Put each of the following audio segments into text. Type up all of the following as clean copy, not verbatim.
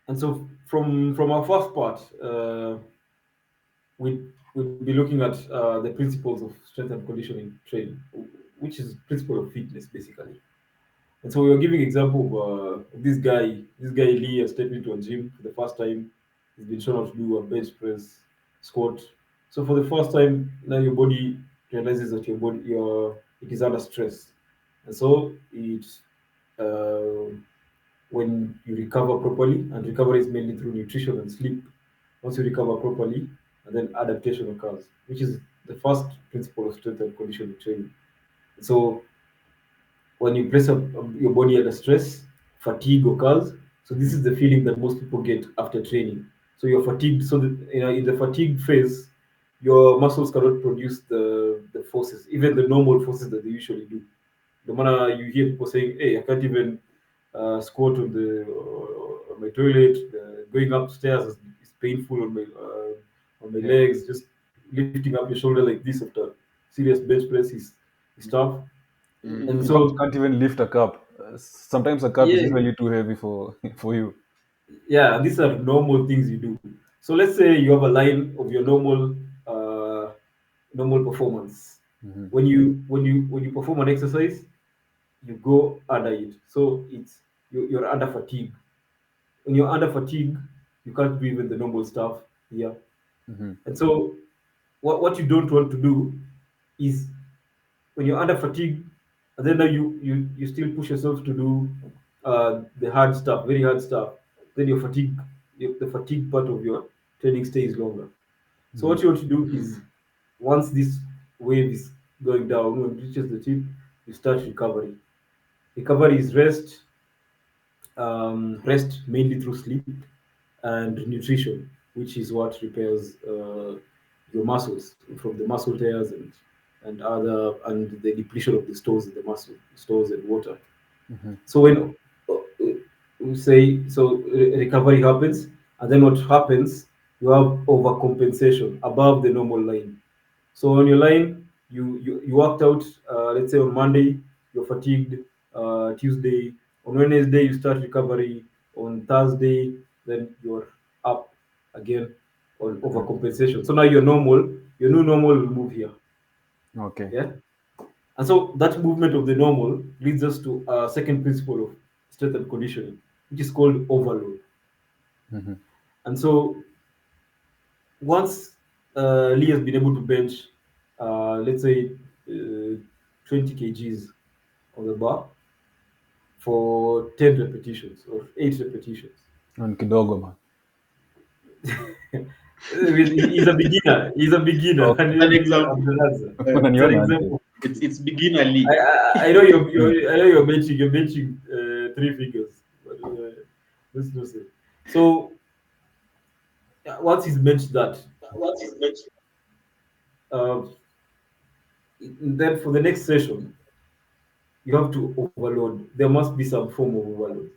And so from our first part, we we'd be looking at the principles of strength and conditioning training, which is principle of fitness basically. And so we were giving example of this guy Lee has stepped into a gym for the first time. He's been shown how to do a bench press, squat. So for the first time, now your body realizes that it is under stress, and so uh, when you recover properly, and recovery is mainly through nutrition and sleep. Once you recover properly, and then adaptation occurs, which is the first principle of strength and conditioning training. So when you place your body under stress, fatigue occurs. So this is the feeling that most people get after training. So you're fatigued. So that, in the fatigue phase, your muscles cannot produce the forces, even the normal forces that they usually do. No matter you hear people saying, "Hey, I can't even squat on my toilet. Going upstairs is painful on my Yeah. legs. Just lifting up your shoulder like this after serious bench press is tough." And You so can't even lift a cup. Sometimes a cup is yeah, usually too heavy for for you. yeah, these are normal things you do. So let's say you have a line of your normal performance. Hmm. When you perform an exercise, you go under it. So you're under fatigue. When you're under fatigue, you can't do even the normal stuff here. Hmm. And so what you don't want to do is when you're under fatigue, and then now you still push yourself to do the hard stuff, very hard stuff. Then the fatigue part of your training stays longer. So Hmm. what you want to do is once this wave is going down, when it reaches the tip, you start recovery. Recovery is rest mainly through sleep and nutrition, which is what repairs your muscles from the muscle tears and the depletion of the stores in the muscle, stores and water. Hmm. So when we say recovery happens, and then what happens? You have overcompensation above the normal line. So on your line, you worked out. Let's say on Monday, you're fatigued. Tuesday, on Wednesday, you start recovery. On Thursday, then you're up again on Hmm. overcompensation. So now you're normal. Your new normal will move here. Okay. Yeah. And so that movement of the normal leads us to a second principle of strength and conditioning, which is called overload. Hmm. And so once Lee has been able to bench, let's say, 20 kgs on the bar for 10 repetitions or 8 repetitions. Ni kidogo man. He's a beginner. He's a beginner. Okay. And An then example. Abdulaziz. It's an Unaniona aje? example. It's beginner I, league. I know you're benching three figures, but let's not say. So once he's benched that, What is mentioned? uh, then for the next session, you have to overload. There must be some form of overload.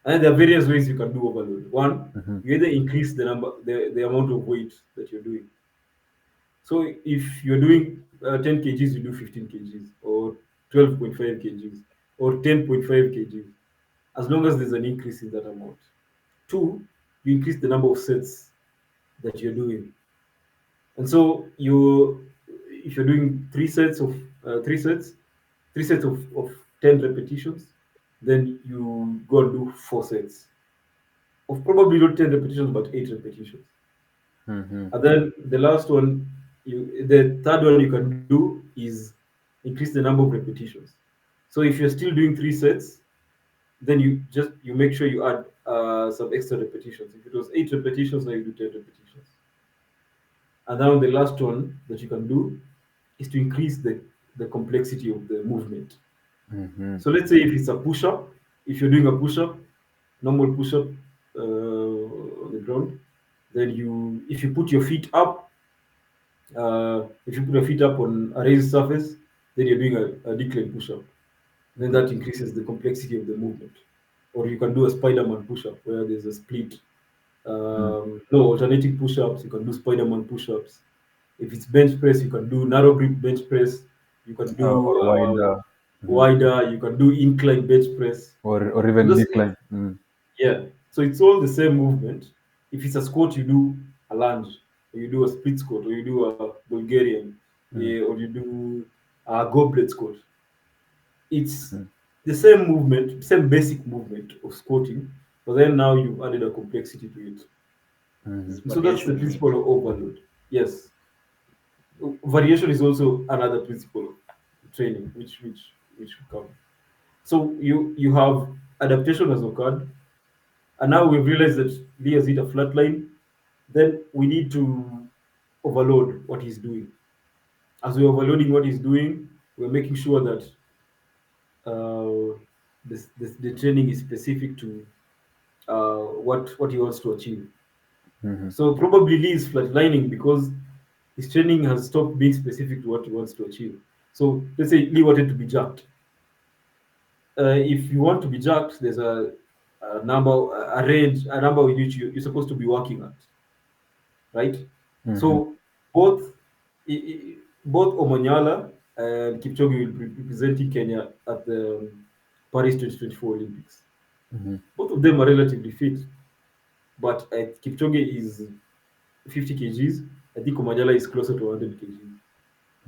And there are various ways you can do overload. One, Hmm. you either increase the amount of weight that you're doing. So if you're doing 10 kgs, you do 15 kgs or 12.5 kgs or 10.5 kgs, as long as there's an increase in that amount. Two, you increase the number of sets that you're doing. And so if you're doing three sets of 10 repetitions, then you go and do 4 sets of probably not 10 repetitions, but 8 repetitions. Hmm. And then the third one you can do is increase the number of repetitions. So if you're still doing 3 sets, then you make sure you add some extra repetitions. If it was 8 repetitions, now you do 10 repetitions. And now the last one that you can do is to increase the complexity of the movement. Hmm. So let's say if it's a push-up, if you're doing a push-up, normal push-up on the ground, then if you put your feet up, if you put your feet up on a raised surface, then you're doing a decline push-up. Then that increases the complexity of the movement. Or you can do a Spider-Man push-up where there's a split. No, alternating push-ups. You can do Spider-Man push-ups. If it's bench press, you can do narrow grip bench press. You can do Or wider. Hmm. wider. You can do incline bench press. Or even Those, decline. Mm. yeah. So it's all the same movement. If it's a squat, you do a lunge, or you do a split squat, or you do a Bulgarian, or you do a goblet squat. It's Mhm. the same movement, same basic movement of squatting, but then now you've added a complexity to it. Mhm. So that's the Variation in it. principle of overload. Yes, variation is also another principle of training, which will come. So you have adaptation has occurred, and now we've realized that Lee has hit a flat line. Then we need to overload what he's doing. As we're overloading what he's doing, we're making sure that the training is specific to what he wants to achieve. Mhm. So probably Lee is flatlining because his training has stopped being specific to what he wants to achieve. So let's say Lee wanted to be jacked. If you want to be jacked, there's a number, a range, a number with which you're supposed to be working at, right? Mhm. So both both Omanyala and Kipchoge will be representing Kenya at the Paris 2024 Olympics. Mhm. Both of them are relatively fit, but Kipchoge is 50 kgs. I think Omanyala is closer to 100 kgs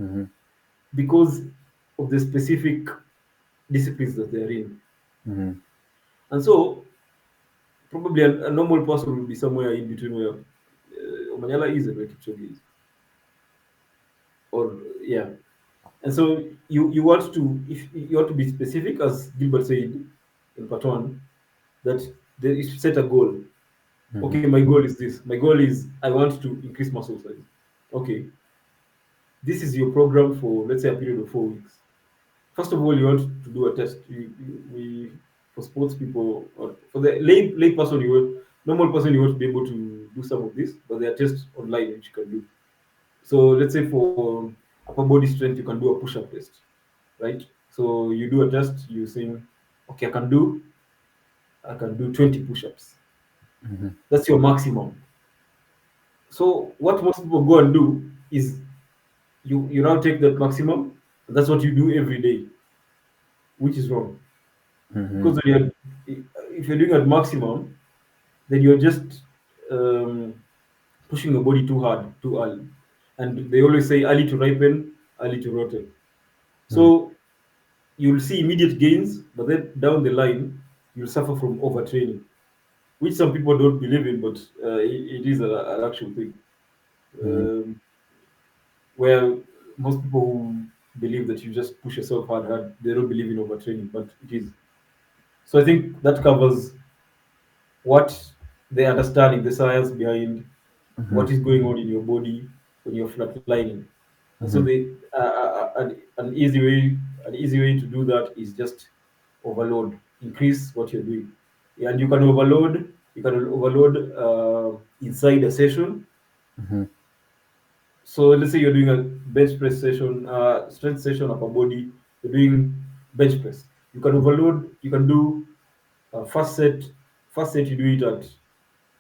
Mhm. because of the specific disciplines that they're in. Mhm. And so probably a normal person will be somewhere in between where Omanyala is and where Kipchoge is. Or yeah. And so you want to, if you want to be specific, as Gilbert said in part one, that there is set a goal. Mhm. Okay, my goal is this. My goal is I want to increase muscle size. Okay, this is your program for let's say a period of 4 weeks. First of all, you want to do a test. We for sports people or for the lay person, normal person, you want to be able to do some of this, but there are tests online which you can do. So let's say for upper body strength, you can do a push-up test, right? So you do a test, you saying, okay, I can do 20 push-ups. Mhm. That's your maximum. So what most people go and do is you now take that maximum, and that's what you do every day, which is wrong. Because Mhm. when if you're doing at maximum, then you're just um, pushing your body too hard, too early. And they always say early to ripen, early to rotten. Mhm. So you'll see immediate gains, but then down the line, you'll suffer from overtraining, which some people don't believe in, but it is an actual thing. Mhm. Um, where most people who believe that you just push yourself hard, they don't believe in overtraining, but it is. So I think that covers what the understanding, the science behind what Mhm. is going on in your body when you're flatlining. And so Mhm. an easy way to do that is just overload, increase what you're doing. Yeah, and you can overload inside a session. Mhm. So let's say you're doing a bench press session, strength session, upper body. You're doing bench press. You can overload. You can do first set. First set you do it at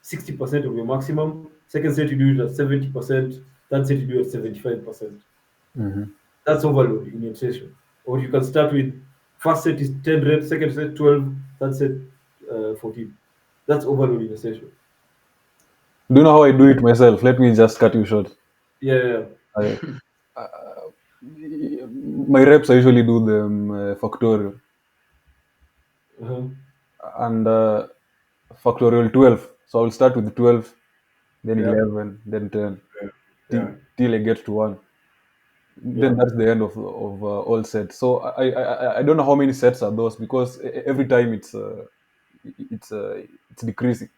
60% of your maximum. Second set you do it at 70%. Third set you do it at 75%. Mhm. That's overload in your session. Or you can start with first set is 10 reps, second set 12, third set 14. That's overload in a session. Do you know how I do it myself? Let me just cut you short. Yeah, yeah, I, my reps, I usually do them factorial yeah. Uh-huh. and factorial 12. So I'll start with 12, then Yeah, 11, then 10, yeah, till, yeah, till I get to 1. yeah. Then that's the end of all sets. So I don't know how many sets are those because every time it's decreasing.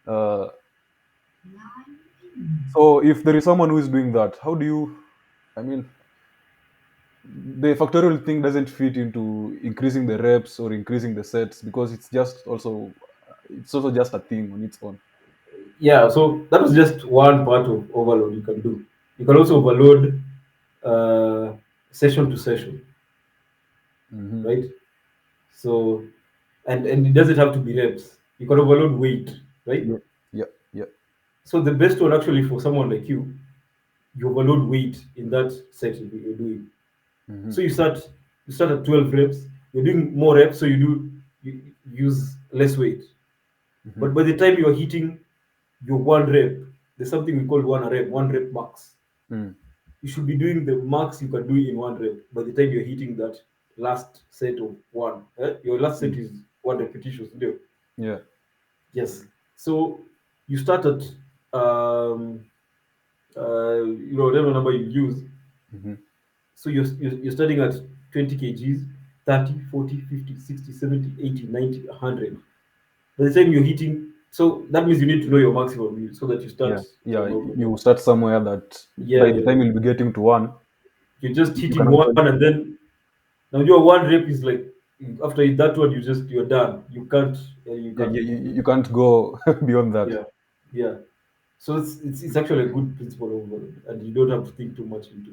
Uh, so if there is someone who is doing that, how do you? I mean, the factorial thing doesn't fit into increasing the reps or increasing the sets because it's also just a thing on its own. Yeah, so that was just one part of overload you can do. You can also overload uh, session to session, Hmm. right? So, and it doesn't have to be reps. You can overload weight, right? Yeah, yeah, yeah. So the best one actually for someone like you overload weight in that setting that you're doing. Hmm. So you start at 12 reps. You're doing more reps, so you use less weight. Mm-hmm. But by the time you're hitting your one rep, there's something we call one rep max. Mm. You should be doing the max you can do in one rep by the time you're hitting that last set of one. Your last set Mm. is one repetition. Yeah. Yes. So you start at whatever number you use. Mm-hmm. So you're starting at 20 kgs, 30, 40, 50, 60, 70, 80, 90, 100. By the time you're hitting, so that means you need to know your maximum so that you start Yeah. Yeah. from a, You start somewhere that yeah, by the yeah, time yeah. you'll be getting to one, You're just you hitting can one actually. and then now your one rep is like after that one you're done. You Yeah, can't you can't go beyond that. yeah, yeah. So it's actually a good principle overall, and you don't have to think too much into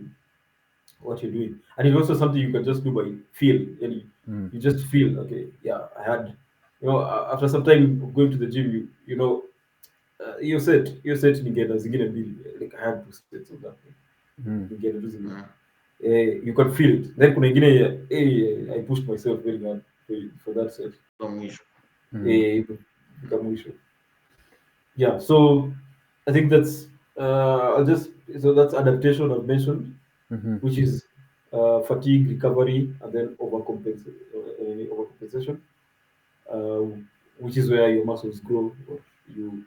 what you're doing. And it's also something you can just do by feel. And Mm. you just feel, okay, yeah, I had, after some time going to the gym, you said ningenda zingine mbili, like I had two sets of that. Mm. Ningenda tu zingine. Mm. You can feel it. Then kuna ingine I pushed myself very hard for that set. Kwa mwisho. Mm. Fika mwisho. Yeah, so I think that's I'll just so that's adaptation I've mentioned, Mm-hmm. which is fatigue recovery and then overcompensation, uh, which is where your muscles grow. Or you,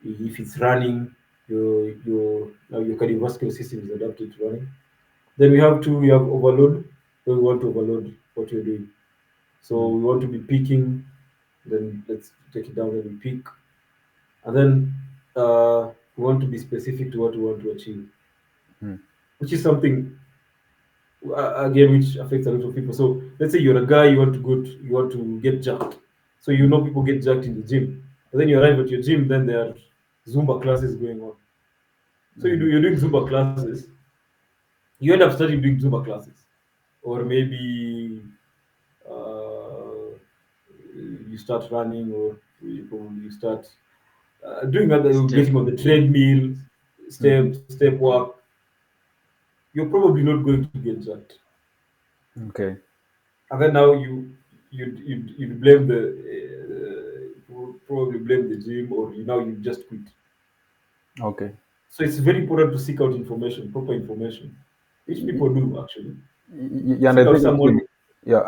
if it's running, your cardiovascular system is adapted to running. Then we have overload. So we want to overload what you're doing. So Mm. we want to be peaking. Then let's take it down and we peak, and then we want to be specific to what we want to achieve, Mm. which is something again which affects a lot of people. So let's say you're a guy, you want to get jacked. So you know people get jacked in the gym. But then you arrive at your gym, then there are Zumba classes going on. So Mm-hmm. you're doing Zumba classes. You end up starting doing Zumba classes, or maybe uh, you start running, or you start doing other Step getting on the work. treadmill, Mm-hmm. step work. You're probably not going to get jacked. Okay. And then now you blame you probably blame the gym, or now you just quit. Okay. So it's very important to seek out information, proper information, which Y- people do actually. Yeah, and I Seek out think actually, someone. yeah,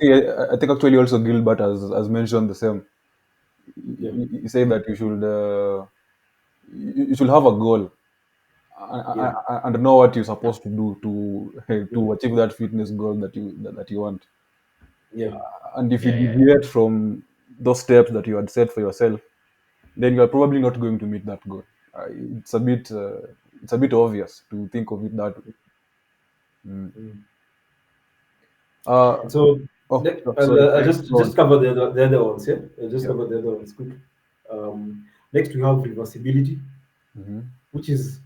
Yeah, I think actually also Gilbert has mentioned the same. yeah, He said that you should have a goal yeah, and know what you're Yeah. supposed to do to mm, achieve that fitness goal that you want. yeah, And if you Yeah, yeah, deviate from those steps that you had set for yourself, then you are probably not going to meet that goal. It's a bit obvious to think of it that way. Mm. mm. Uh, And so sorry. I'll Go on. just cover the other ones. Yeah, I'll just Yeah. cover the other ones quick. Next we have reversibility, Hmm. which is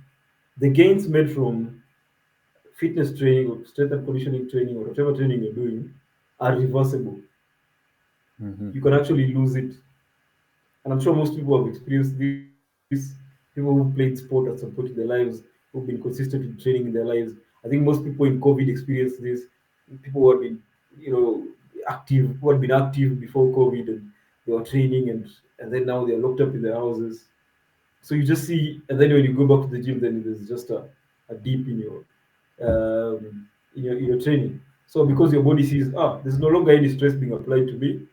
the gains made from fitness training or strength and conditioning training or whatever training you're doing are reversible. Hmm. You can actually lose it. And I'm sure most people have experienced this. People who've played sport at some point in their lives, who've been consistent in training in their lives. I think most people in COVID experienced this. People who had been, active, who had been active before COVID, and they were training, and then now they're locked up in their houses. So you just see, and then when you go back to the gym, then there's just a dip in your training. So because your body sees, there's no longer any stress being applied to me,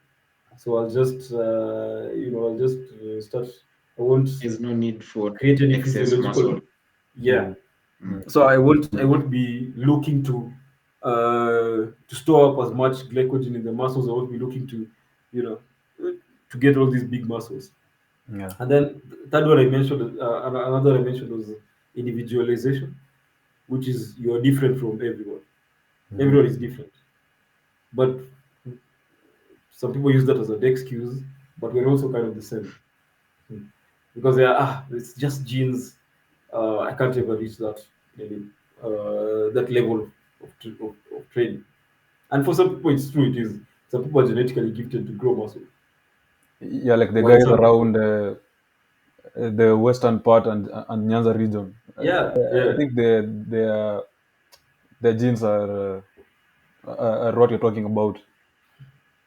so I'll just start. I won't there's no need for create any excess muscle. physiological, yeah. Mm. Mm. So I won't be looking to store up as much glycogen in the muscles. I won't be looking to, you know, to get all these big muscles. Yeah. And then third one I mentioned, another I mentioned was individualization, which is you are different from everyone. Hmm. Everyone is different, but some people use that as an excuse. But we're also kind of the same. Mm. Because they are, it's just genes. I can't ever reach really, that level of training. And for some people, it's true. It is. Some people are genetically gifted to grow muscle. Yeah, like the While guys some, around the western part and Nyanza region. yeah, I yeah, think their genes are what you're talking about.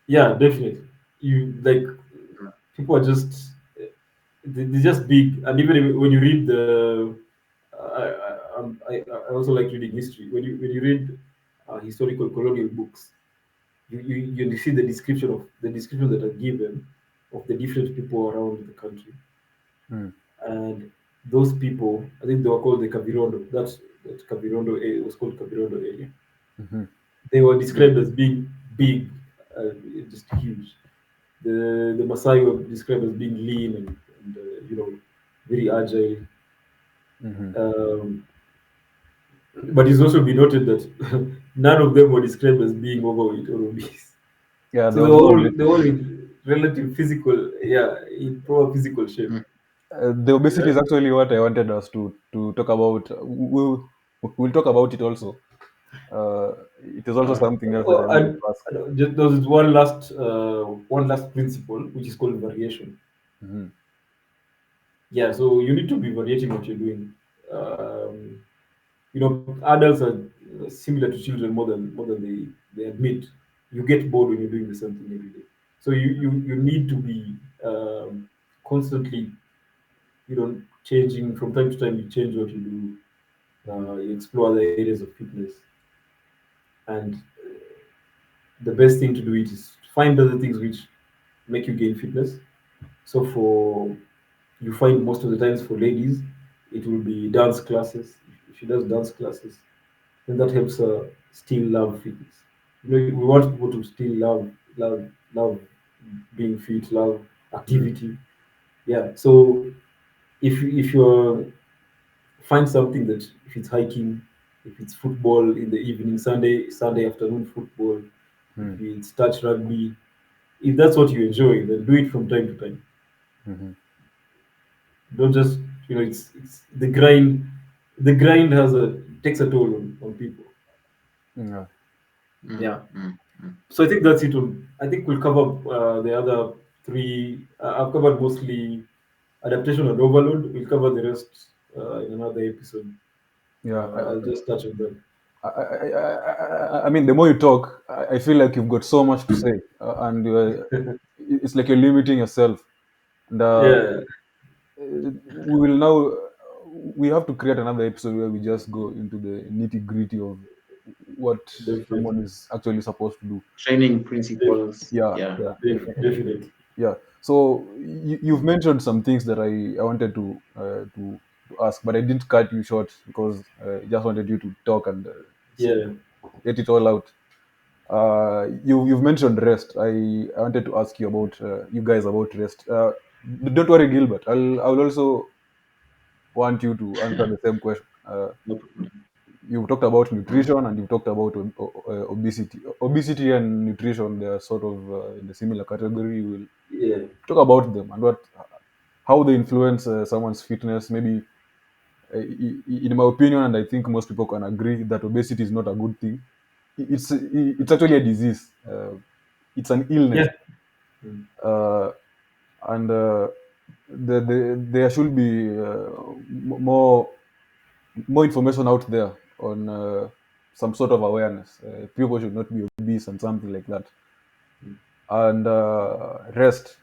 yeah, definitely. You like Mm. people are just they're just big. And even when you read the, I also like reading history. When you read historical colonial books, you see the description that are given of the different people around the country, Mm. and those people, I think they were called the Kavirondo. That Kavirondo area was called Kavirondo area. Mm-hmm. They were Mm. described as being big, uh, just huge. The Maasai were described as being lean and very agile. Mm-hmm. Um, but it's also been noted that none of them were described as being overweight or obese. Yeah, So there was no they were obesity. all in relative physical, yeah, in proper physical shape. Mm. The obesity Yeah. is actually what I wanted us to talk about. We'll talk about it also. It is also something else that I Oh, wanted to ask. and just there's one last principle which is called variation. Mm-hmm. Yeah, so you need to be variating what you're doing. Adults are similar to children more than they admit. You get bored when you're doing the same thing every day. So you need to be constantly, changing from time to time. You change what you do. Mm-hmm. You explore other areas of fitness, and the best thing to do it is find other things which make you gain fitness. So for you find most of the times for ladies, it will be dance classes. If she does dance classes, then that helps her still love fitness. We want people to still love being fit, love Mm. activity. Yeah. So if you find something that, if it's hiking, if it's football in the evening, Sunday afternoon football, if Mm. it's touch rugby, if that's what you enjoy, then do it from time to time. Mm-hmm. Don't just, it's the grind. The grind takes a toll on people. Yeah. Mm. Yeah. Mm. Mm. So I think that's it. I think we'll cover the other three. I've covered mostly adaptation and overload. We'll cover the rest in another episode. Yeah. I'll just touch on them. I mean, the more you talk, I feel like you've got so much to say, and it's like you're limiting yourself. And Yeah, we will now we have to create another episode where we just go into the nitty gritty of what someone definitely. is actually supposed to do. Training principles. Yeah, Yeah. yeah, Definitely. yeah. So you've mentioned some things that I wanted to ask, but I didn't cut you short because I just wanted you to talk and Yeah. get it all out. You've mentioned rest. I wanted to ask you about you guys about rest. Don't worry, Gilbert. I'll also want you to answer the same question. No problem. You talked about nutrition and you talked about obesity. Obesity and nutrition, they are sort of in the similar category. We'll Yeah. talk about them and how they influence someone's fitness. Maybe, in my opinion, and I think most people can agree that obesity is not a good thing. It's actually a disease. It's an illness, Yeah. Mm. uh, and there should be more information out there on some sort of awareness. People should not be obese and something like that. And rest.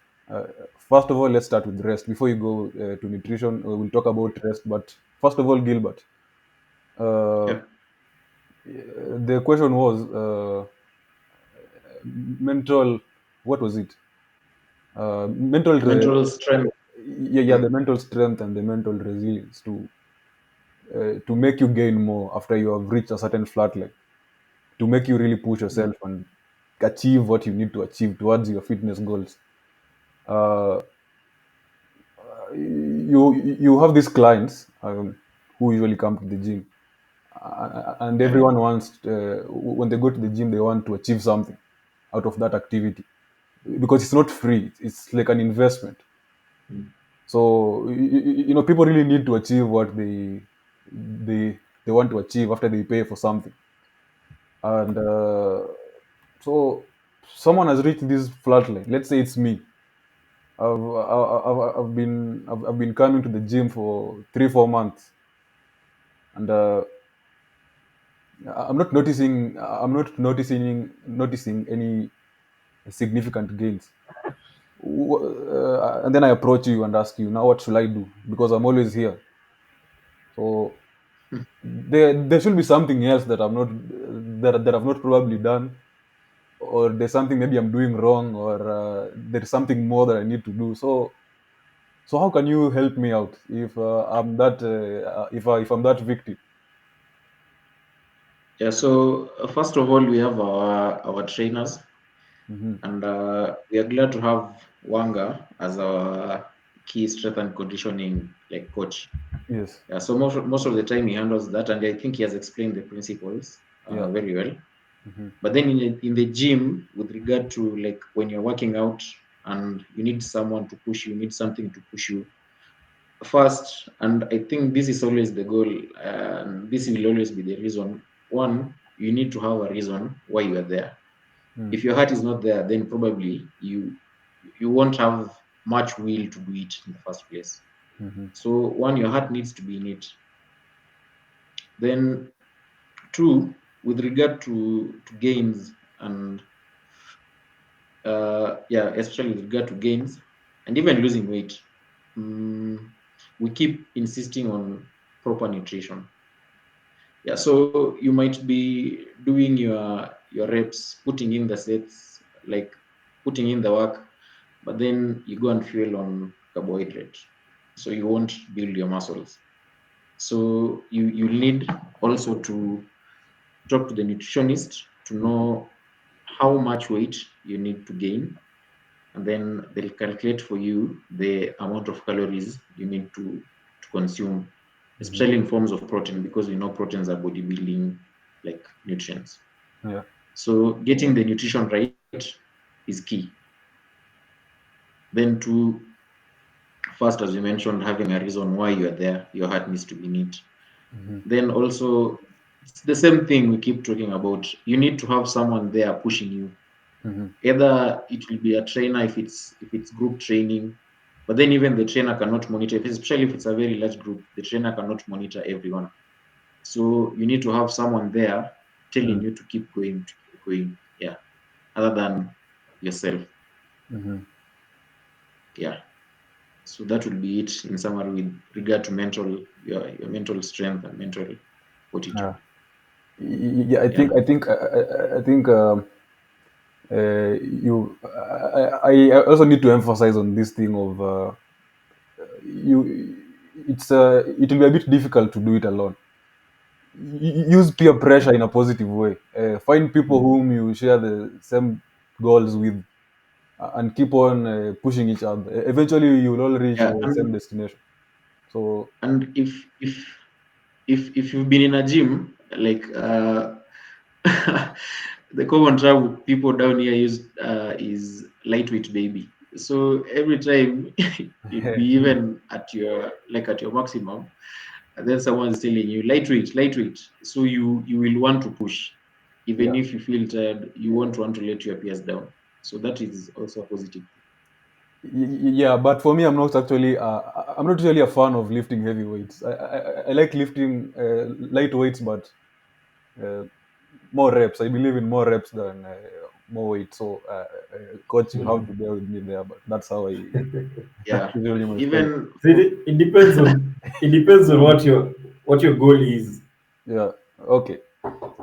First of all, let's start with rest. Before you go to nutrition, we'll talk about rest. But first of all, Gilbert, uh, Yeah. the question was mental. What was it? Mental. Mental strength. Yeah, yeah, Mm. the mental strength and the mental resilience to make you gain more after you have reached a certain flat line, to make you really push Mm. yourself and achieve what you need to achieve towards your fitness goals. Uh, you have these clients who usually come to the gym, and Yeah. everyone wants when they go to the gym they want to achieve something out of that activity because it's not free. It's like an investment. Mm. So people really need to achieve what they want to achieve after they pay for something. And so someone has reached this flat line. Let's say it's me. I've been coming to the gym for 3 4 months, and I'm not noticing any significant gains. and then I approach you and ask you, now what should I do? Because I'm always here. So there should be something else that I'm not that I've not probably done, or there's something maybe I'm doing wrong, or there's something more that I need to do. So how can you help me out if I'm that if I'm that victim? Yeah, so first of all, we have our trainers, Hmm. and we are glad to have Wanga as our key strength and conditioning like coach. Yes. Yeah, so most of the time he handles that, and I think he has explained the principles Yeah. very well. Hmm. But then in the gym, with regard to like when you're working out and you need someone to push you, need something to push you first, and I think this is always the goal, and this will always be the reason. One, you need to have a reason why you are there. Mm. If your heart is not there, then probably you won't have much will to do it in the first place. Hmm. So one, your heart needs to be in it. Then two, with regard to gains and yeah, especially with regard to gains and even losing weight, mm, we keep insisting on proper nutrition. Yeah, so you might be doing your reps, putting in the sets, like putting in the work, but then you go and fuel on carbohydrate, so you won't build your muscles. So you need also to talk to the nutritionist to know how much weight you need to gain, and then they'll calculate for you the amount of calories you need to consume, Hmm. especially in forms of protein, because we know proteins are bodybuilding like nutrients. Yeah. So getting the nutrition right is key. Then to first, as you mentioned, having a reason why you are there, your heart needs to be neat. Hmm. Then also it's the same thing we keep talking about. You need to have someone there pushing you. Hmm. Either it will be a trainer if it's group training, but then even the trainer cannot monitor, especially if it's a very large group, the trainer cannot monitor everyone. So you need to have someone there telling you to keep going, yeah, other than yourself. Hmm. Yeah. So that would be it in summary with regard to your mental strength and mental Yeah. fortitude. Yeah. I think Yeah. I think I think you. I also need to emphasize on this thing of you. It will be a bit difficult to do it alone. Use peer Yeah. pressure in a positive way. Find people Mm. whom you share the same goals with, and keep on pushing each other. Eventually, you will all reach Yeah. the same destination. So, And if you've been in a gym, like the common term people down here use is lightweight baby. So every time you'd be even at your maximum, and then someone's telling you lightweight, lightweight. So you will want to push, even yeah, if you feel tired. You won't want to let your peers down. So that is also a positive thing. Yeah. But for me, I'm not really a fan of lifting heavy weights. I like lifting light weights, but uh, more reps. I believe in more reps than more weight. So, coach, you have to bear with me there. But that's how I Yeah. usually my style. Even So it depends on what your goal is. Yeah. Okay.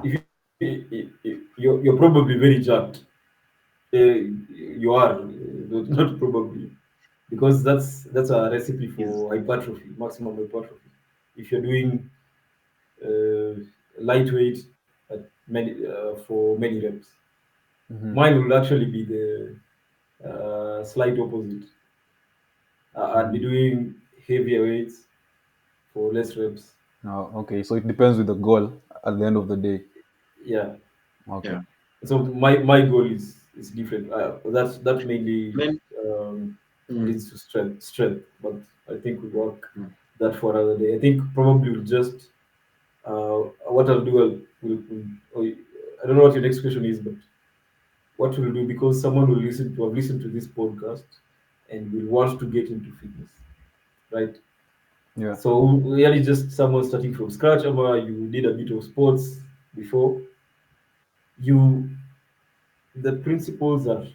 If you're probably very jacked. You are not probably, because that's a recipe is for hypertrophy, maximum hypertrophy. If you're doing uh, lightweight for many reps, Hmm. mine will actually be the slight opposite. I'd be Hmm. doing heavier weights for less reps. Okay. So it depends with the goal at the end of the day. Yeah. Okay. yeah. So my goal is different. That mainly Then um, mm, leads to strength, but I think we work mm, that for another day. I think probably we'll just what I'll do. I don't know what your next question is, but what we'll do, because someone will listen to this podcast and will want to get into fitness, right? Yeah. So really just someone starting from scratch, or you did a bit of sports before. You The principles are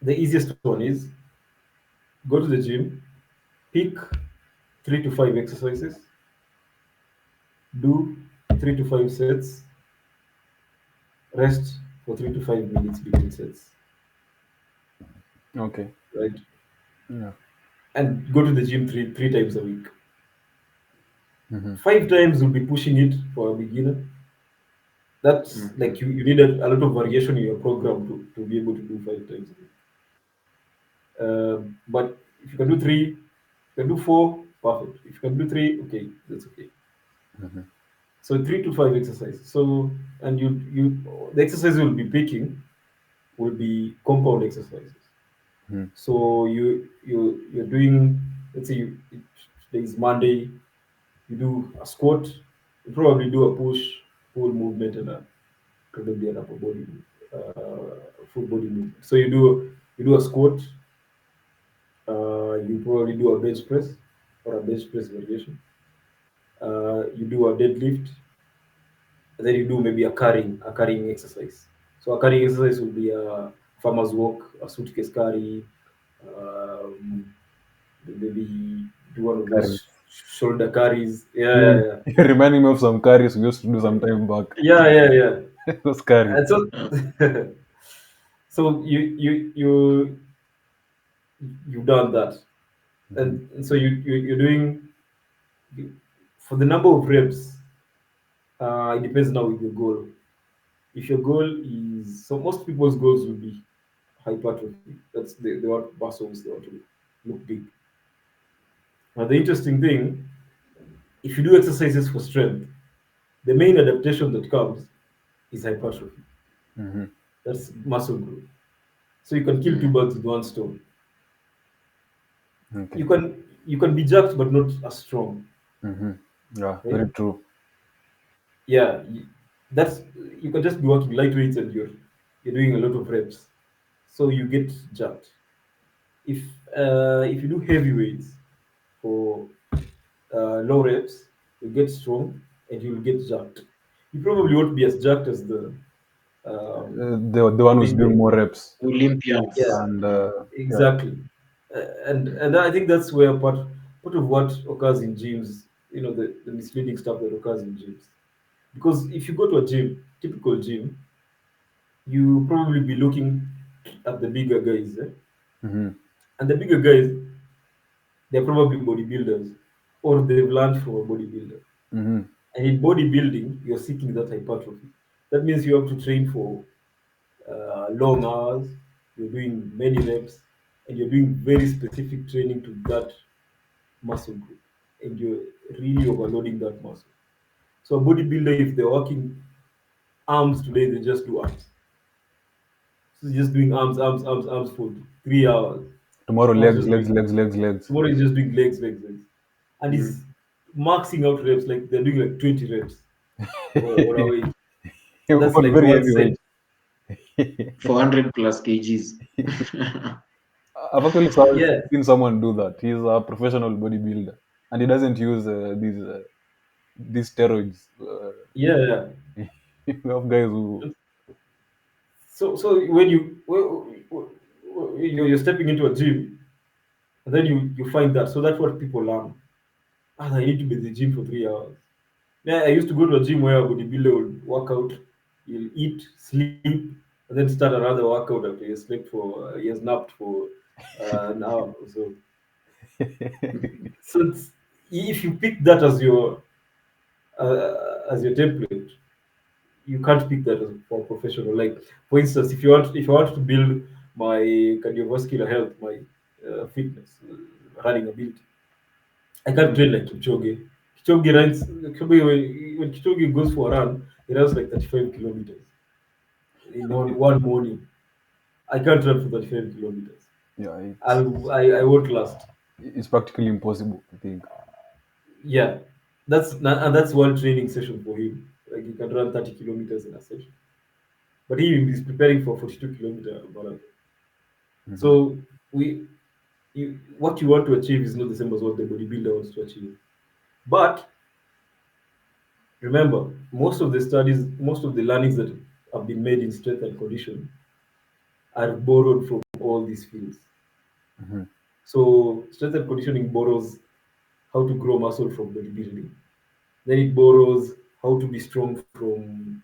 The easiest one is go to the gym, pick 3 to 5 exercises, do 3 to 5 sets, rest for 3 to 5 minutes between sets, Okay. right? Yeah. And go to the gym three times a week. Mm-hmm. 5 times will be pushing it for a beginner. That's like you need a lot of variation in your program to be able to do 5 times a week. But if you can do three, you can do four, perfect. If you can do three, okay, that's okay. Mm-hmm. So 3 to 5 exercises. So and you the exercise you'll be picking will be compound exercises. Mm-hmm. So you're doing, let's say today is Monday, you do a squat, you probably do a push pull movement and a probably an upper body full body movement. So you do a squat, you probably do a bench press or a bench press variation. You do a deadlift, and then you do maybe a carrying exercise. So a carrying exercise will be a farmer's walk, a suitcase carry, um, maybe do one of those Carries. shoulder carries. Yeah, yeah, You're, yeah, you're reminding me of some carries we used to do some time back. yeah, yeah, yeah. Those carries. And so, so you've done that, Mm-hmm. and so you're doing for the number of reps. It depends now with your goal. If your goal is, so most people's goals will be hypertrophy. That's they want muscles, they want to look big. Now the interesting thing, if you do exercises for strength, the main adaptation that comes is hypertrophy. Mm-hmm. That's muscle growth. So you can kill two birds with one stone. Okay. You can be jacked but not as strong, Mm-hmm. Yeah, right? very true. Yeah, that's, you can just be working lightweights and you're doing a lot of reps, so you get jacked. If if you do heavy weights for low reps, you get strong and you'll get jacked. You probably won't be as jacked as The one the who's big doing guy. more reps. Yeah, Olympians. And yeah. exactly. And I think that's where part of what occurs in gyms, the misleading stuff that occurs in gyms. Because if you go to a gym, typical gym, you probably be looking at the bigger guys, Mm-hmm. and the bigger guys, they're probably bodybuilders, or they've learned from a bodybuilder. Mm-hmm. And in bodybuilding, you're seeking that hypertrophy. That means you have to train for long hours, you're doing many reps, and you're doing very specific training to that muscle group, and you're really overloading that muscle. So a bodybuilder, if they're working arms today, they just do arms. So just doing arms, arms, arms, arms for 3 hours. Tomorrow Tomorrow's legs, just legs, doing legs, legs, legs. tomorrow is just doing legs, legs, legs. And he's maxing out reps, like they're doing like 20 reps or a weight. And that's On like very one heavy set. weight. 400 plus kgs. I've actually Yeah, seen someone do that. He's a professional bodybuilder, and he doesn't use these steroids. yeah, yeah. You have guys who. So when you're stepping into a gym, and then you find that. So that's what people learn. Ah, I need to be in the gym for 3 hours. Yeah, I used to go to a gym where a bodybuilder would work out, he'll eat, sleep, and then start another workout after he has napped for an hour or so. So if you pick that as your template, you can't pick that for professional. Like for instance, if I want to build my cardiovascular health, my fitness, running ability, I can't train like Kipchoge. When Kipchoge goes for a run, he runs like 35 kilometers in one morning. I can't run for 35 kilometers. Yeah, I won't last. it's practically impossible. I think. Yeah, and that's one training session for him. Like he can run 30 kilometers in a session, but he is preparing for 42-kilometer marathon. Hmm. So what you want to achieve is not the same as what the bodybuilder wants to achieve. But remember, most of the studies, most of the learnings that have been made in strength and conditioning are borrowed from all these fields. Mhm. So strength and conditioning borrows how to grow muscle from bodybuilding. Then it borrows how to be strong from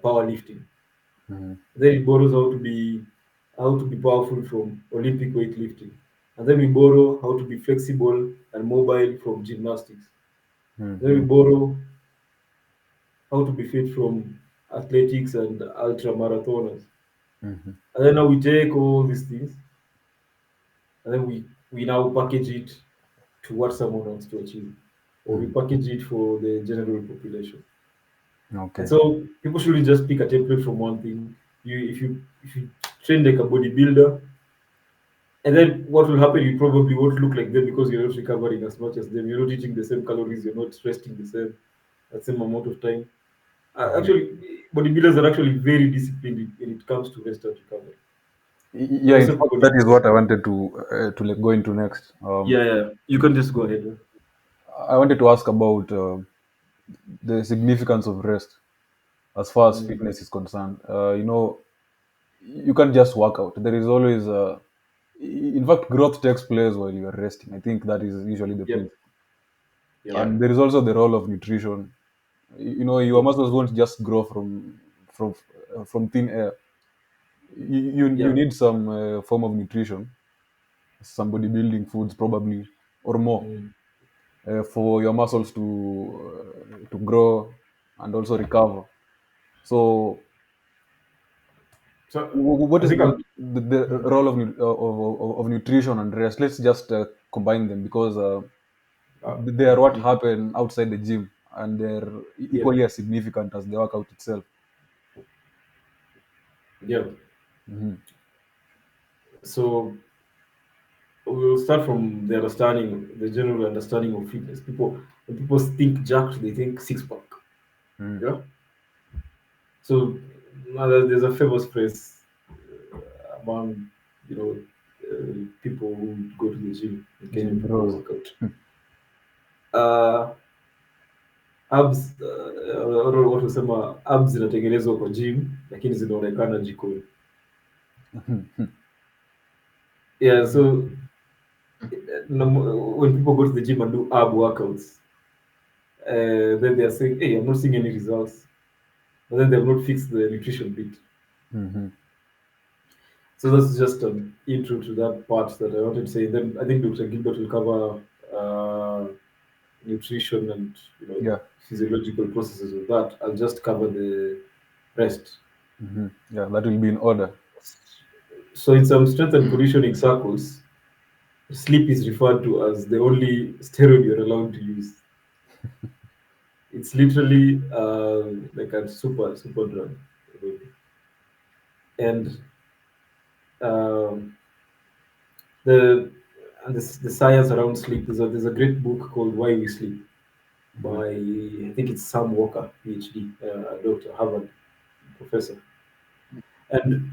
powerlifting. Mhm. Then it borrows how to be powerful from Olympic weightlifting. And then we borrow how to be flexible and mobile from gymnastics. Then we Mhm. borrow how to be fit from athletics and ultra marathoners. Mhm. And then now we take all these things and then we now package it to what someone wants to achieve. Or we Mhm. package it for the general population. And Okay. so people shouldn't just pick a template from one thing. If you train like a bodybuilder, and then what will happen? You probably won't look like them because you're not recovering as much as them. You're not eating the same calories. You're not resting the same amount of time. Mhm. Actually, bodybuilders are actually very disciplined when it comes to rest and recovery. Yeah, in Most of the fact, that is bodybuilders. what I wanted to like go into next. Yeah, yeah. You can just go ahead. I wanted to ask about the significance of rest as far as Mm, fitness is concerned. You can't just work out. There is always, in fact, growth takes place while you are resting. I think that is usually the yep. principle. Yep. Yeah. And there is also the role of nutrition. Your Yep. muscles won't just grow from from thin air. You Yep. need some form of nutrition, some bodybuilding foods probably, or more, Mm. for your muscles to grow and also recover. So, So what I is think I'll. the Mm, role of nutrition and rest? Let's just combine them because they are what okay. happen outside the gym, and they're Yep. equally as significant as the workout itself. Yep. Hmm. So we'll start from the general understanding of fitness. When people think jacked, they think six pack. Hmm. Yeah. So now there's a famous phrase among you know people who go to the gym in Kenya Gym to go bros. work out. Uh, abs watu husema abs zinatengenezwa kwa gym lakini zinaonekana jikoni. Yeah. So when people go to the gym and do ab workouts, then they are saying, "Hey, I'm not seeing any results," but then they have not fixed the nutrition bit. Mhm. So that's just an intro to that part that I wanted to say. Then I think Dr. Gilbert will cover nutrition and Yeah. physiological processes of that. I'll just cover the rest. Mhm. Yeah, that will be in order. So in some strength and Mm. conditioning circles, sleep is referred to as the only steroid you're allowed to use. It's literally like a super drug, and um, the the science around sleep. There's a great book called Why We Sleep Mhm. by I think it's Sam Walker, PhD, Doctor Harvard professor, and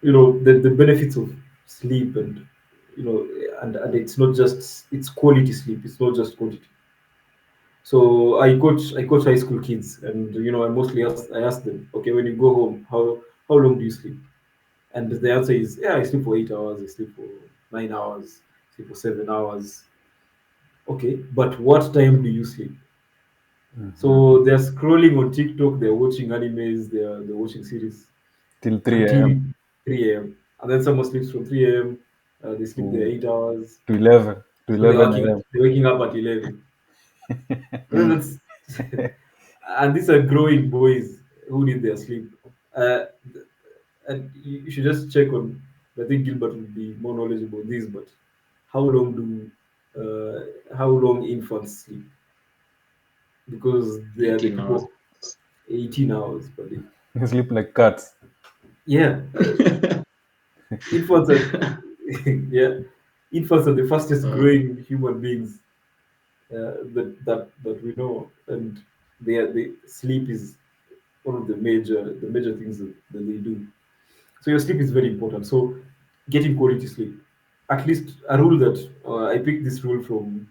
the benefits of sleep you know and it's not just it's quality sleep. It's not just quantity. So I coach high school kids, and I ask them, okay, when you go home, how long do you sleep? And the answer is, yeah, I sleep for 8 hours, I sleep for 9 hours, I sleep for 7 hours. Okay, but what time do you sleep? Mhm. So they're scrolling on TikTok, they're watching animes, they're watching series Till 3 until a.m. 3 a.m. And then someone sleeps from 3 a.m. They sleep their to 8 hours. to 11 to So they're 11 waking a.m. they're waking up at 11. And then Mm. that's and these are growing boys who need their sleep. Uh, and you should just check on. I think Gilbert will be more knowledgeable on this, but how long do how long infants sleep? Because they are the 18 hours. people 18 hours per day. You sleep like cats. Yeah, infants are yeah, infants are the fastest Uh, growing human beings that we know, and the sleep is one of the major things that they do. So your sleep is very important. So getting quality sleep, at least a rule that I picked this rule from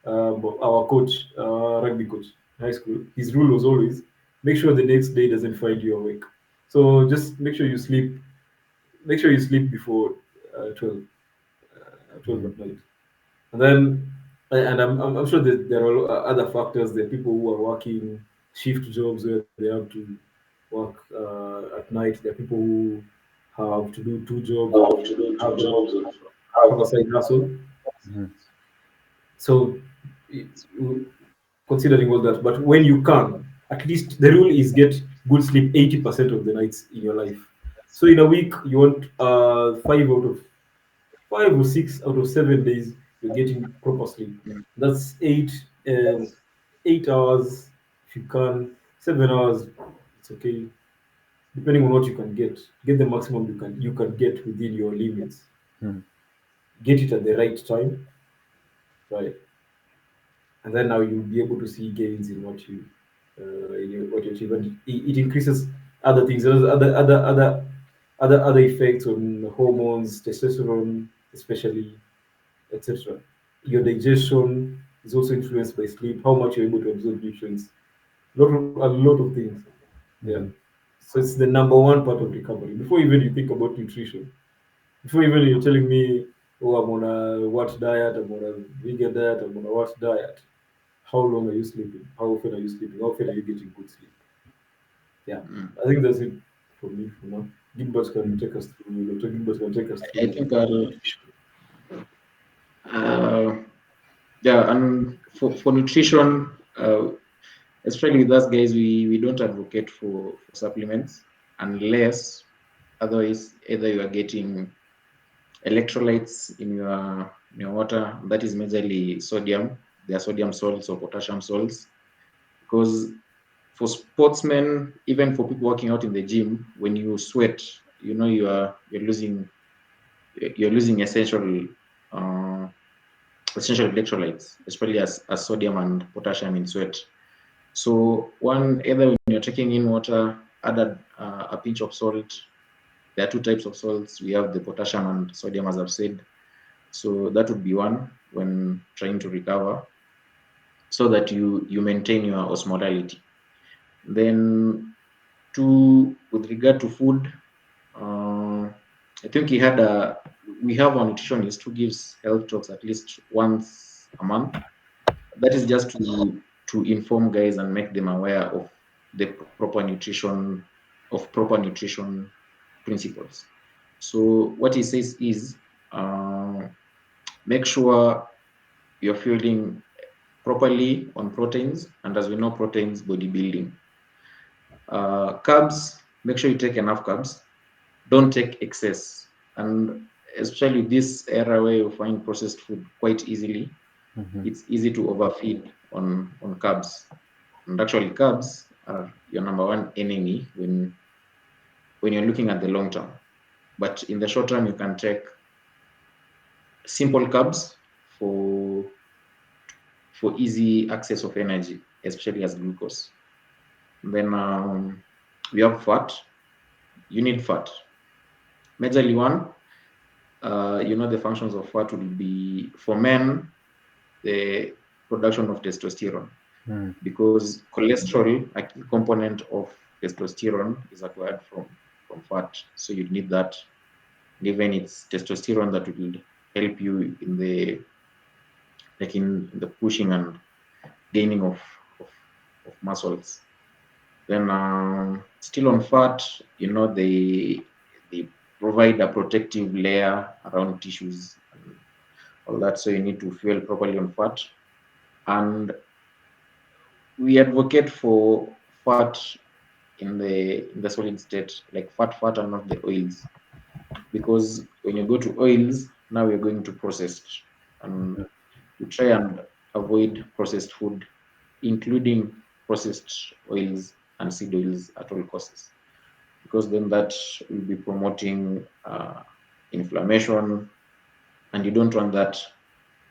our coach, rugby coach, in high school. His rule was always make sure the next day doesn't find you awake. So just make sure you sleep make sure you sleep before 12, 12 Mhm. at night. And then, and I'm sure that there are other factors. There are people who are working shift jobs where they have to work at night. There are people who have to do two jobs or have that have a side hustle. Mhm. So, y- you- considering all that, but when you can, at least the rule is get good sleep 80% of the nights in your life. So in a week, you want 5 or 6 out of 7 days you're getting proper sleep. That's 8 hours if you can, 7 hours. It's okay, depending on what you can get. Get the maximum you can get within your limits. Mhm. Get it at the right time, right? And then now you'll be able to see gains in what you achieve, and it increases other things. There's other effects on hormones, testosterone, especially, etc. Your digestion is also influenced by sleep, how much you're able to absorb nutrients, a lot of things. Yeah. Mhm. So it's the number one part of recovery. Before even you think about nutrition, before even you're telling me, oh, I'm on a what diet, I'm on a vegan diet, I'm on a what diet. How long are you sleeping? How often are you sleeping? How often are you getting good sleep? Yeah. Mm. I think that's it for me for now. Gilbert can Mhm. take us through. Dr. Gilbert can take us I through think I'll, uh, yeah, and for nutrition, especially with us guys, we don't advocate for supplements unless otherwise either you are getting electrolytes in your water, that is majorly sodium. There are sodium salts or potassium salts. Because for sportsmen, even for people working out in the gym, when you sweat, you're losing uh, essential electrolytes, especially as sodium and potassium in sweat. So one, either when you're taking in water, add a pinch of salt. There are two types of salts. We have the potassium and sodium, as I've said. So that would be one when trying to recover, so that you maintain your osmolality. Then two, with regard to food, I think we have a nutritionist who gives health talks at least once a month. That is just to inform guys and make them aware of the proper nutrition principles. So what he says is, uh, make sure you're fueling properly on proteins, and as we know, proteins bodybuilding. Carbs, make sure you take enough carbs. Don't take excess. And especially this era where you find processed food quite easily, Mhm. it's easy to overfeed on carbs. And actually, carbs are your number one enemy when you're looking at the long term. But in the short term, you can take simple carbs for for easy access of energy, especially as glucose. Then we have fat. You need fat. Majorly one, the functions of fat will be for men the production of testosterone, Mhm. because cholesterol, a key component of testosterone, is acquired from fat. So you need that. Given it's testosterone that will help you in the pushing and gaining of, of muscles. Then still on fat, they provide a protective layer around tissues and all that. So you need to fuel properly on fat. And we advocate for fat in the solid state, like fat and not the oils. Because when you go to oils, now we're going to processed. And we try and avoid processed food, including processed oils and seed oils at all costs, because then that will be promoting inflammation, and you don't want that,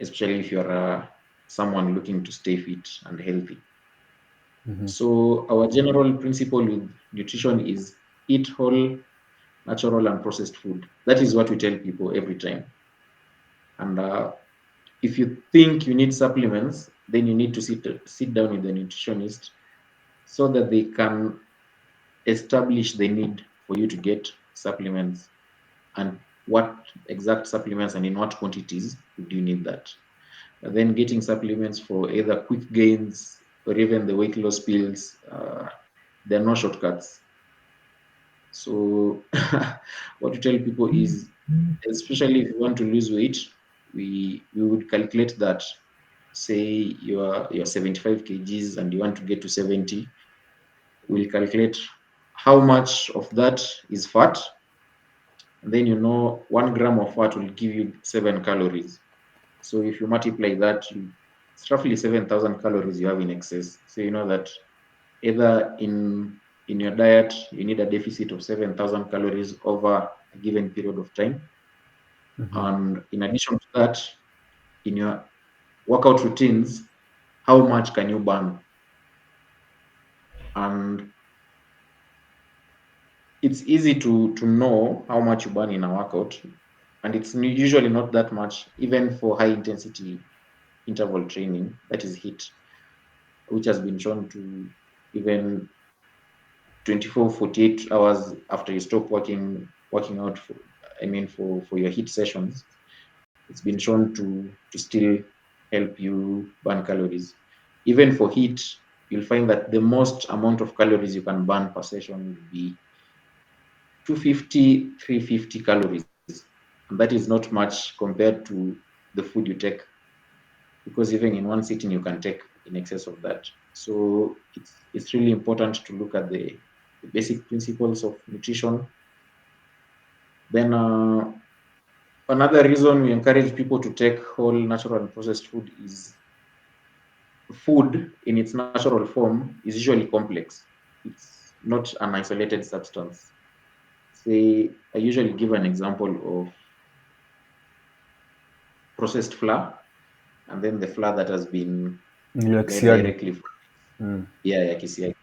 especially if you're someone looking to stay fit and healthy. Mhm. So our general principle with nutrition is eat whole, natural, and processed food. That is what we tell people every time. And if you think you need supplements, then you need to sit down with the nutritionist so that they can establish the need for you to get supplements. and what exact supplements and in what quantities do you need that. And then getting supplements for either quick gains or even the weight loss pills, there are no shortcuts. So what to tell people is, especially if you want to lose weight, we would calculate that. Say you're 75 kgs and you want to get to 70, we'll calculate how much of that is fat, and then 1 gram of fat will give you 7 calories. So if you multiply that, it's roughly 7,000 calories you have in excess. So you know that either in your diet you need a deficit of 7,000 calories over a given period of time, Mm-hmm. and in addition to that, in your workout routines, how much can you burn? And it's easy to know how much you burn in a workout, and it's usually not that much, even for high intensity interval training, that is HIIT, which has been shown to even 24, 48 hours after you stop working out for, I mean, for your HIIT sessions, it's been shown to still help you burn calories. Even for HIIT, you'll find that the most amount of calories you can burn per session would be 250, 350 calories. And that is not much compared to the food you take, because even in one sitting you can take in excess of that. So it's really important to look at the basic principles of nutrition. Then another reason we encourage people to take whole, natural, and processed food is food in its natural form is usually complex. It's not an isolated substance. Say, I usually give an example of processed flour, and then the flour that has been Like made siagi. directly from, Mm. yeah, kisiagi.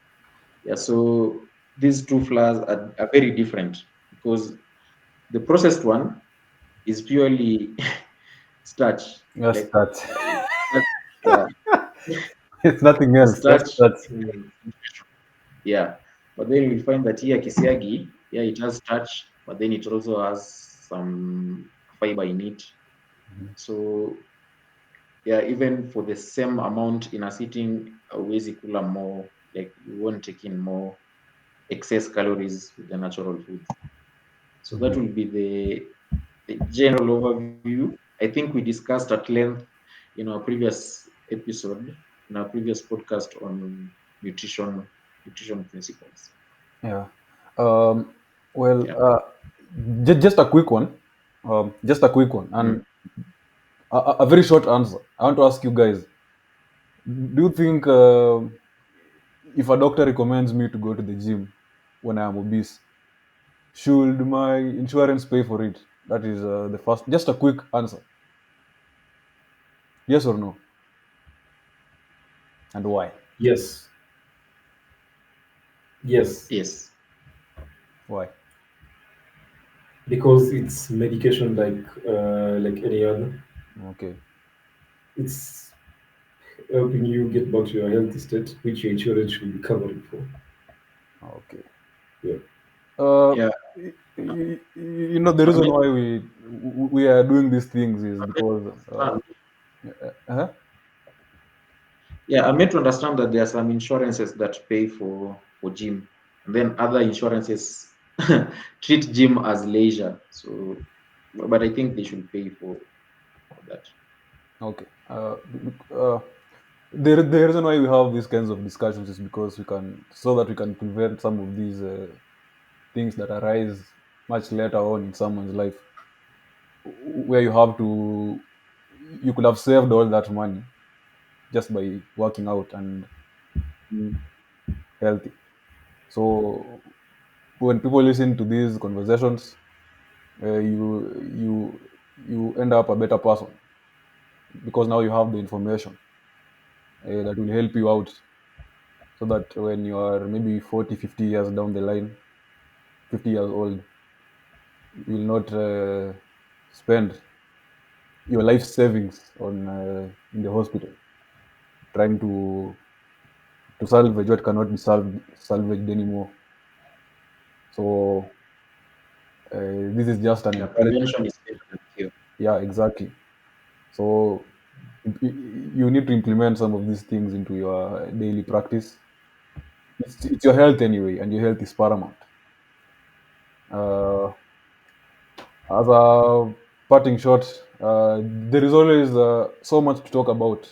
Yeah, so these two flours are very different, because the processed one is purely starch. Yes, Like that's it's starch, yeah, it's nothing it's else. Just starch. that. Yeah, but then we find that here kisiagi, yeah, it has starch, but then it also has some fiber in it. So yeah, even for the same amount in a sitting, huwezi kula more, like you won't take in more excess calories with the natural foods. So that Mhm. will be the general overview. I think we discussed at length in our previous episode, in our previous podcast on nutrition principles. Yeah. Um, well, Yeah. just a quick one. Just a quick one, Mm. and a very short answer. I want to ask you guys: do you think if a doctor recommends me to go to the gym when I am obese, should my insurance pay for it? That is the first. Just a quick answer: yes or no, and why? Yes, yes, Yes. Why? because it's medication like any other. Okay. It's helping you get back to your healthy state, which your insurance should be covering for. Okay. Yeah. Uh, Yeah. the I reason mean, why we are doing these things is because uh, yeah, I made to understand that there are some insurances that pay for gym, and then other insurances treat gym as leisure. So, but I think they should pay for that. okay. The reason why we have these kinds of discussions is because we can so that we can prevent some of these things that arise much later on in someone's life, where you could have saved all that money just by working out and being healthy. So when people listen to these conversations, you end up a better person because now you have the information that will help you out, so that when you are maybe 40, 50 years down the line, 50 years old, you will not spend your life savings on in the hospital trying to salvage what cannot be salvaged anymore. So This is just an Yeah, encouragement. prevention is better than cure. Yeah, exactly. So you need to implement some of these things into your daily practice. It's your health anyway, and your health is paramount. Uh, as a parting shot, there is always so much to talk about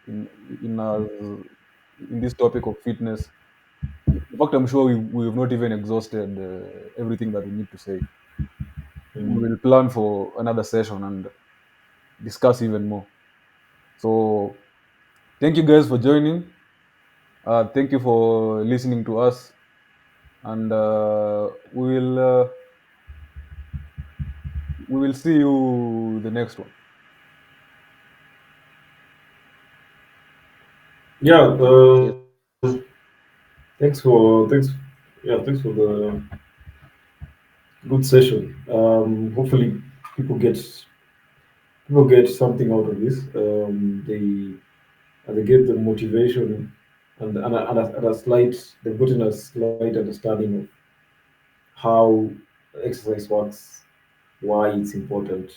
in in uh, in this topic of fitness. In fact, I'm sure we have not even exhausted everything that we need to say. We Mm. will plan for another session and discuss even more. So, thank you guys for joining. Thank you for listening to us, and we will see you the next one. Yeah. Yes. Thanks. Yeah. Thanks for the good session. Hopefully, people get people get something out of this. They get the motivation and a slight. They've gotten a slight understanding of how exercise works, why it's important,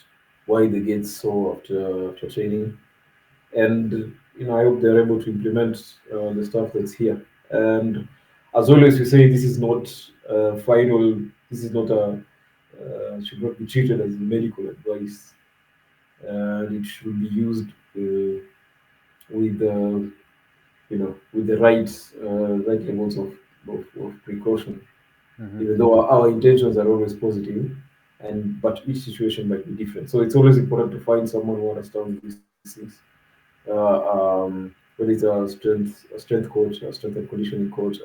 why they get so after training, and I hope they're able to implement the stuff that's here. And as always, we say this is not final. This is not a should not be treated as medical advice, and it should be used with with the right levels of precaution. Mhm. Even though our intentions are always positive, and but each situation might be different. So it's always important to find someone who understands these things. Whether it's a strength coach, a strength and conditioning coach,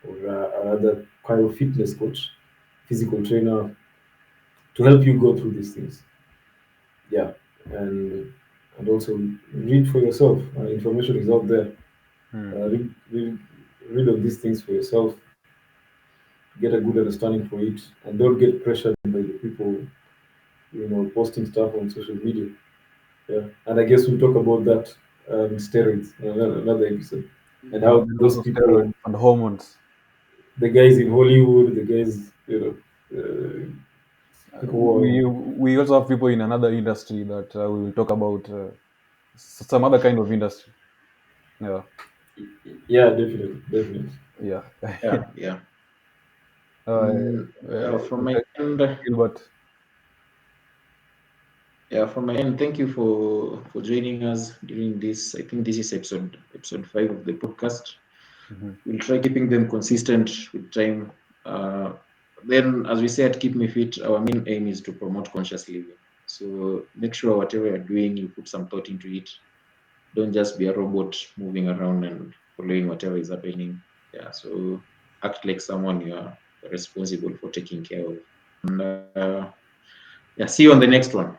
or another kind of fitness coach, physical trainer, to help you go through these things. Yeah, and also read for yourself. Information is out there. Mm. Read on these things for yourself. Get a good understanding for it, and don't get pressured by the people posting stuff on social media. Yeah, and I guess we'll talk about that steroids in another episode, and Yeah, how and those also steroids people, and hormones. the guys in Hollywood, the guys, people We who we also have people in another industry that we will talk about some other kind of industry. Yeah, yeah, definitely, definitely. yeah. Yeah, yeah. uh, From my end, Gilbert. yeah, from my end, thank you for joining us during this. I think this is episode 5 of the podcast. Mhm. We'll try keeping them consistent with time. Uh, then, as we said, keep me fit. Our main aim is to promote conscious living. So make sure whatever you're doing, you put some thought into it. Don't just be a robot moving around and following whatever is happening. Yeah. So act like someone you are responsible for taking care of. And yeah, see you on the next one.